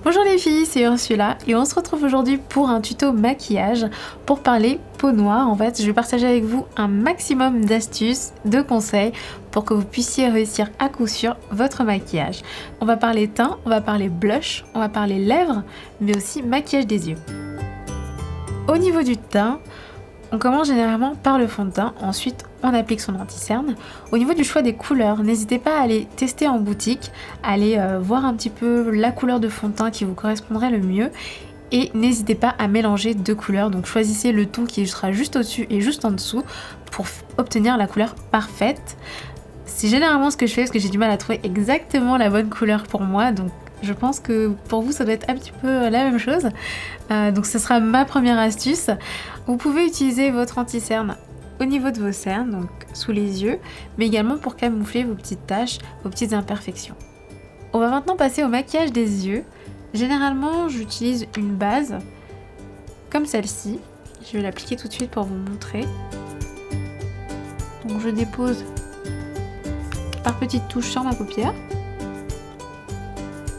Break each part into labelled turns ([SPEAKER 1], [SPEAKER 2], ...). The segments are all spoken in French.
[SPEAKER 1] Bonjour les filles, c'est Ursula et on se retrouve aujourd'hui pour un tuto maquillage pour parler peau noire. En fait, je vais partager avec vous un maximum d'astuces, de conseils pour que vous puissiez réussir à coup sûr votre maquillage. On va parler teint, on va parler blush, on va parler lèvres, mais aussi maquillage des yeux. Au niveau du teint, on commence généralement par le fond de teint, ensuite on applique son anti-cerne. Au niveau du choix des couleurs, n'hésitez pas à aller tester en boutique, aller voir un petit peu la couleur de fond de teint qui vous correspondrait le mieux. Et n'hésitez pas à mélanger deux couleurs, donc choisissez le ton qui sera juste au-dessus et juste en dessous pour obtenir la couleur parfaite. C'est généralement ce que je fais parce que j'ai du mal à trouver exactement la bonne couleur pour moi, donc je pense que pour vous ça doit être un petit peu la même chose. Donc ce sera ma première astuce. Vous pouvez utiliser votre anti-cerne au niveau de vos cernes, donc sous les yeux, mais également pour camoufler vos petites taches, vos petites imperfections. On va maintenant passer au maquillage des yeux. Généralement j'utilise une base comme celle-ci. Je vais l'appliquer tout de suite pour vous montrer. Donc je dépose par petites touches sur ma paupière.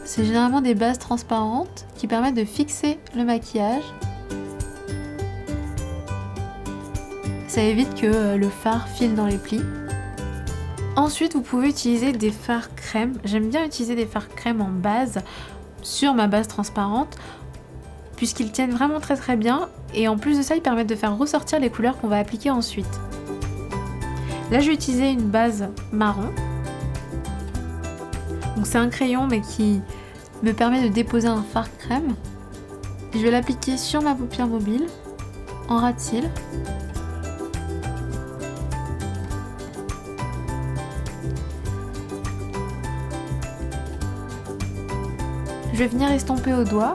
[SPEAKER 1] C'est généralement des bases transparentes qui permettent de fixer le maquillage. Ça évite que le fard file dans les plis. Ensuite, vous pouvez utiliser des fards crème. J'aime bien utiliser des fards crème en base sur ma base transparente puisqu'ils tiennent vraiment très bien et en plus de ça, ils permettent de faire ressortir les couleurs qu'on va appliquer ensuite. Là, je vais utiliser une base marron. Donc c'est un crayon mais qui me permet de déposer un fard crème. Je vais l'appliquer sur ma paupière mobile en ras de cils. Je vais venir estomper au doigt.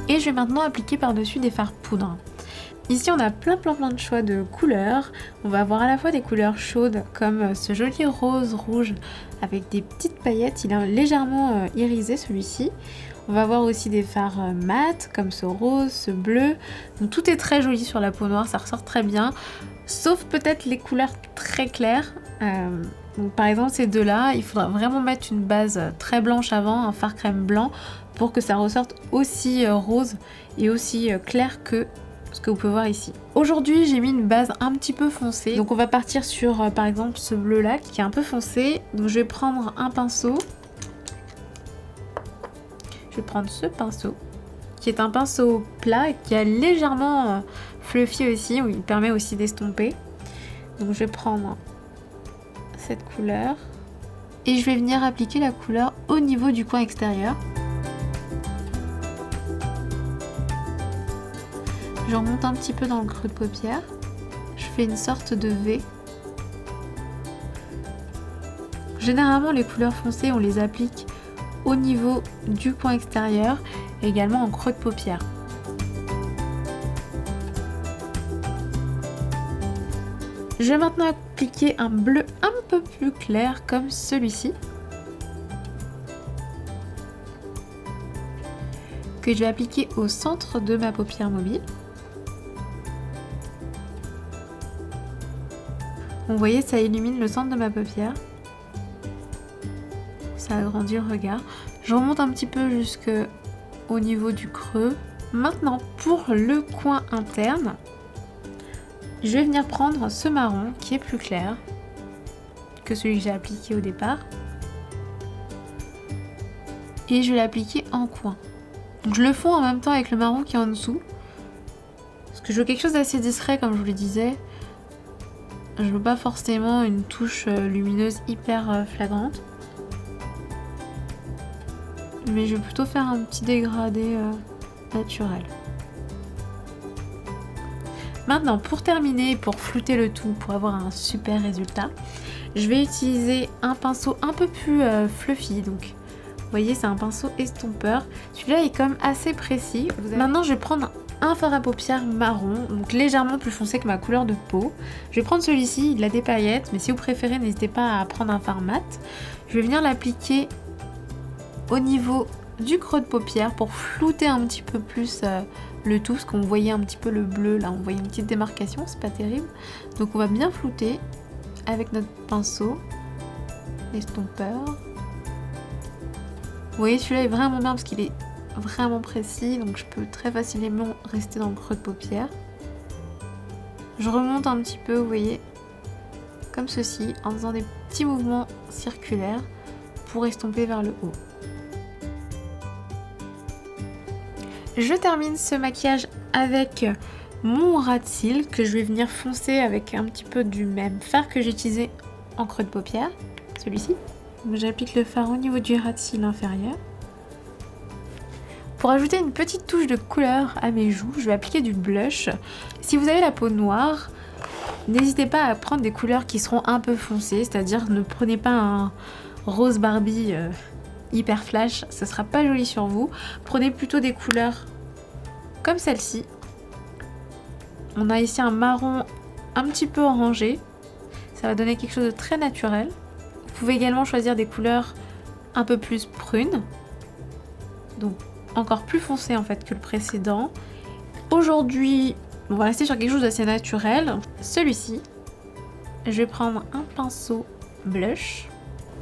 [SPEAKER 1] Et je vais maintenant appliquer par-dessus des fards poudre. Ici on a plein de choix de couleurs. On va avoir à la fois des couleurs chaudes comme ce joli rose rouge avec des petites paillettes. Il est légèrement irisé celui-ci. On va avoir aussi des fards mat comme ce rose, ce bleu. Donc tout est très joli sur la peau noire, ça ressort très bien. Sauf peut-être les couleurs très claires. Donc par exemple ces deux-là, il faudra vraiment mettre une base très blanche avant, un fard crème blanc, pour que ça ressorte aussi rose et aussi clair que ce que vous pouvez voir ici. Aujourd'hui j'ai mis une base un petit peu foncée, donc on va partir sur par exemple ce bleu là qui est un peu foncé. Donc je vais prendre un pinceau, je vais prendre ce pinceau qui est un pinceau plat et qui a légèrement fluffy aussi, où il permet aussi d'estomper. Donc je vais prendre cette couleur et je vais venir appliquer la couleur au niveau du coin extérieur. Je remonte un petit peu dans le creux de paupière. Je fais une sorte de V. Généralement, les couleurs foncées, on les applique au niveau du coin extérieur et également en creux de paupière. Je vais maintenant appliquer un bleu un peu plus clair comme celui-ci, que je vais appliquer au centre de ma paupière mobile. Vous voyez, ça illumine le centre de ma paupière. Ça agrandit le regard. Je remonte un petit peu jusqu'au niveau du creux. Maintenant, pour le coin interne, je vais venir prendre ce marron qui est plus clair que celui que j'ai appliqué au départ. Et je vais l'appliquer en coin. Donc je le fonds en même temps avec le marron qui est en dessous. Parce que je veux quelque chose d'assez discret comme je vous le disais. Je veux pas forcément une touche lumineuse hyper flagrante. Mais je vais plutôt faire un petit dégradé naturel. Maintenant, pour terminer, pour flouter le tout, pour avoir un super résultat, je vais utiliser un pinceau un peu plus fluffy. Donc, vous voyez, c'est un pinceau estompeur. Celui-là est quand même assez précis. Maintenant, je vais prendre un fard à paupières marron, donc légèrement plus foncé que ma couleur de peau. Je vais prendre celui-ci, il a des paillettes, mais si vous préférez, n'hésitez pas à prendre un fard mat. Je vais venir l'appliquer au niveau du creux de paupière pour flouter un petit peu plus le tout, parce qu'on voyait un petit peu le bleu là, on voyait une petite démarcation, c'est pas terrible. Donc on va bien flouter avec notre pinceau estompeur. Vous voyez, celui-là est vraiment bien parce qu'il est vraiment précis, donc je peux très facilement rester dans le creux de paupière. Je remonte un petit peu, vous voyez, comme ceci, en faisant des petits mouvements circulaires pour estomper vers le haut. Je termine ce maquillage avec mon ras de cils que je vais venir foncer avec un petit peu du même fard que j'ai utilisé en creux de paupière, celui-ci. J'applique le fard au niveau du ras de cils inférieur. Pour ajouter une petite touche de couleur à mes joues, je vais appliquer du blush. Si vous avez la peau noire, n'hésitez pas à prendre des couleurs qui seront un peu foncées, c'est-à-dire ne prenez pas un rose Barbie hyper flash, ce sera pas joli sur vous. Prenez plutôt des couleurs comme celle-ci. On a ici un marron un petit peu orangé, ça va donner quelque chose de très naturel. Vous pouvez également choisir des couleurs un peu plus prunes, donc encore plus foncé en fait que le précédent. Aujourd'hui, on va rester sur quelque chose d'assez naturel. Celui-ci, je vais prendre un pinceau blush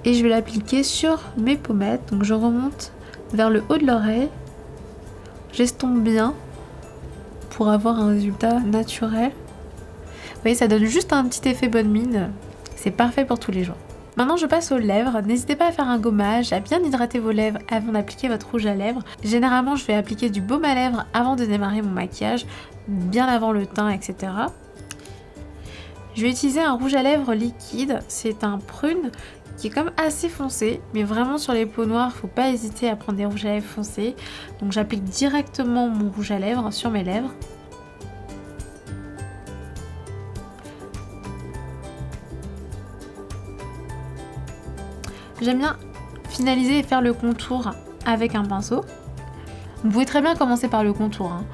[SPEAKER 1] et je vais l'appliquer sur mes pommettes. Donc je remonte vers le haut de l'oreille, j'estompe bien pour avoir un résultat naturel. Vous voyez, ça donne juste un petit effet bonne mine. C'est parfait pour tous les jours. Maintenant je passe aux lèvres, n'hésitez pas à faire un gommage, à bien hydrater vos lèvres avant d'appliquer votre rouge à lèvres. Généralement je vais appliquer du baume à lèvres avant de démarrer mon maquillage, bien avant le teint, etc. Je vais utiliser un rouge à lèvres liquide, c'est un prune qui est comme assez foncé, mais vraiment sur les peaux noires, faut pas hésiter à prendre des rouges à lèvres foncés. Donc j'applique directement mon rouge à lèvres sur mes lèvres. J'aime bien finaliser et faire le contour avec un pinceau. Vous pouvez très bien commencer par le contour, hein.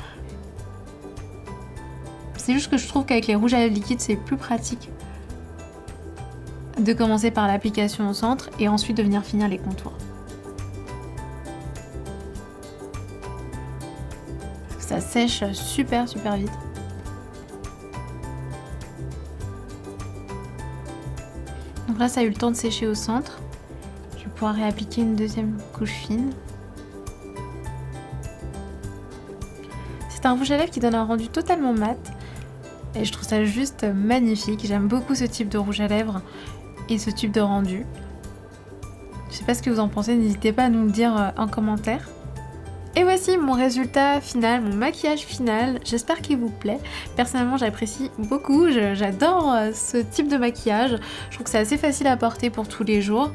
[SPEAKER 1] C'est juste que je trouve qu'avec les rouges à lèvres liquides, c'est plus pratique de commencer par l'application au centre et ensuite de venir finir les contours. Ça sèche super vite. Donc là, ça a eu le temps de sécher au centre. Je vais pouvoir réappliquer une deuxième couche fine. C'est un rouge à lèvres qui donne un rendu totalement mat. Et je trouve ça juste magnifique. J'aime beaucoup ce type de rouge à lèvres et ce type de rendu. Je sais pas ce que vous en pensez, n'hésitez pas à nous le dire en commentaire. Et voici mon résultat final, mon maquillage final. J'espère qu'il vous plaît. Personnellement, j'apprécie beaucoup. J'adore ce type de maquillage. Je trouve que c'est assez facile à porter pour tous les jours.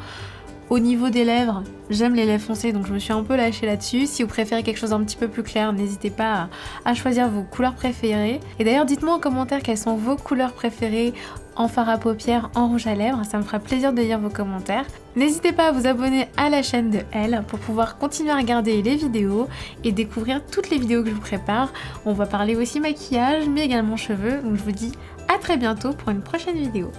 [SPEAKER 1] Au niveau des lèvres, j'aime les lèvres foncées, donc je me suis un peu lâchée là-dessus. Si vous préférez quelque chose d'un petit peu plus clair, n'hésitez pas à choisir vos couleurs préférées. Et d'ailleurs, dites-moi en commentaire quelles sont vos couleurs préférées en fard à paupières, en rouge à lèvres. Ça me fera plaisir de lire vos commentaires. N'hésitez pas à vous abonner à la chaîne de Elle pour pouvoir continuer à regarder les vidéos et découvrir toutes les vidéos que je vous prépare. On va parler aussi maquillage, mais également cheveux. Donc je vous dis à très bientôt pour une prochaine vidéo.